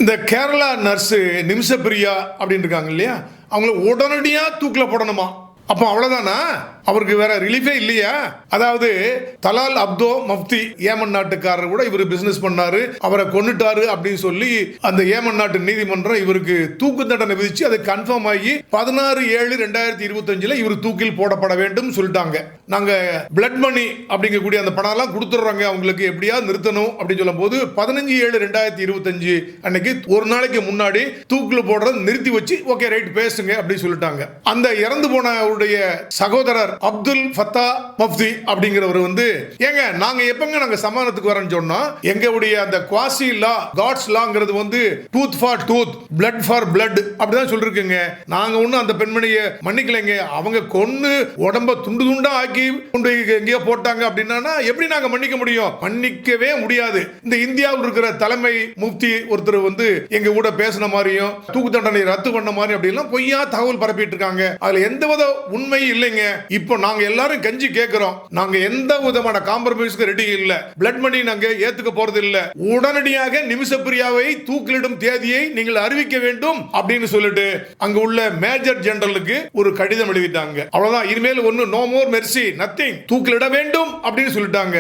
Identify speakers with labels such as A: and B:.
A: இந்த கேரளா நர்ஸு நிமிஷப்பிரியா அப்படின்னு இருக்காங்க இல்லையா, அவங்கள உடனடியாக தூக்கில் போடணுமா? அப்போ அவ்வளோதானா? அவருக்கு வேற ரிலீஃபே இல்லையா? அதாவது தலால் அப்தோ மஃப்தி ஏமன் நாட்டுக்காரர் கூட இவர் பிசினஸ் பண்ணாரு, அவரை கொன்னுட்டாரு அப்படின்னு சொல்லி அந்த ஏமன் நாட்டு நீதிமன்றம் இவருக்கு தூக்கு தண்டனை விதிச்சு அது கன்ஃபார்ம் ஆகி 16/7/2025 இவர் தூக்கில் போடப்பட வேண்டும் சொல்லிட்டாங்க. நாங்க பிளட் மணி அப்படிங்கக்கூடிய அந்த பணம் எல்லாம் கொடுத்துட்றாங்க, அவங்களுக்கு எப்படியா நிறுத்தணும் அப்படின்னு சொல்லும் போது 15/7/2025 அன்னைக்கு ஒரு நாளைக்கு முன்னாடி தூக்கில் போடுறத நிறுத்தி வச்சு ஓகே ரைட் பேசுங்க அப்படின்னு சொல்லிட்டாங்க. அந்த இறந்து போன சகோதரர் அப்துல் ஃபத்தா மஃப்தி அப்படிங்கிறவர் ஏங்க நாங்க எப்பங்க நாங்க சமாதானத்துக்கு வரேன்னு சொன்னா, எங்களுடைய அந்த குவாசி லா காட்ஸ் லாங்கிறது tooth for tooth blood for blood அப்படிதான் சொல்லிருக்குங்க. நாங்க ஒன்னும் அந்த பெண்மணியை மன்னிக்கலைங்க, அவங்க கொன்னு உடம்ப துண்டு துண்டா ஆக்கி கொண்டு எங்கேயோ போட்டாங்க அப்படின்னா எப்படி நாங்க மன்னிக்க முடியும்? மன்னிக்கவே முடியாது. இந்த இந்தியாவில் இருக்கிற தலைமை முஃப்தி ஒருத்தர் எங்க கூட பேசின மாதிரியும் தூக்கு தண்டனை ரத்து பண்ண மாதிரி அப்படிலாம் பொய்யா தகவல் பரப்பிட்டு இருக்காங்க. அதுல எந்த உண்மை இல்லைங்க. இப்போ நாங்க எல்லாரும் கஞ்சி கேட்கிறோம், நாங்க எந்த விதமான காம்ப்ரமைஸ்க்கு ரெடி இல்ல, பிளட் மணி நாங்க ஏத்துக்க போறது இல்ல, உடனடியாக நிமிஷப்பிரியாவை தூக்கிலிடும் தேதியை நீங்கள் அறிவிக்க வேண்டும் அப்படின்னு சொல்லிட்டு அங்க உள்ள மேஜர் ஜெனரலுக்கு ஒரு கடிதம் எழுதிட்டாங்க. அவ்வளவுதான், இனிமேல் ஒன்னு நோ மோர் மெர்சி நத்திங், தூக்கிலிட வேண்டும் அப்படின்னு சொல்லிட்டாங்க.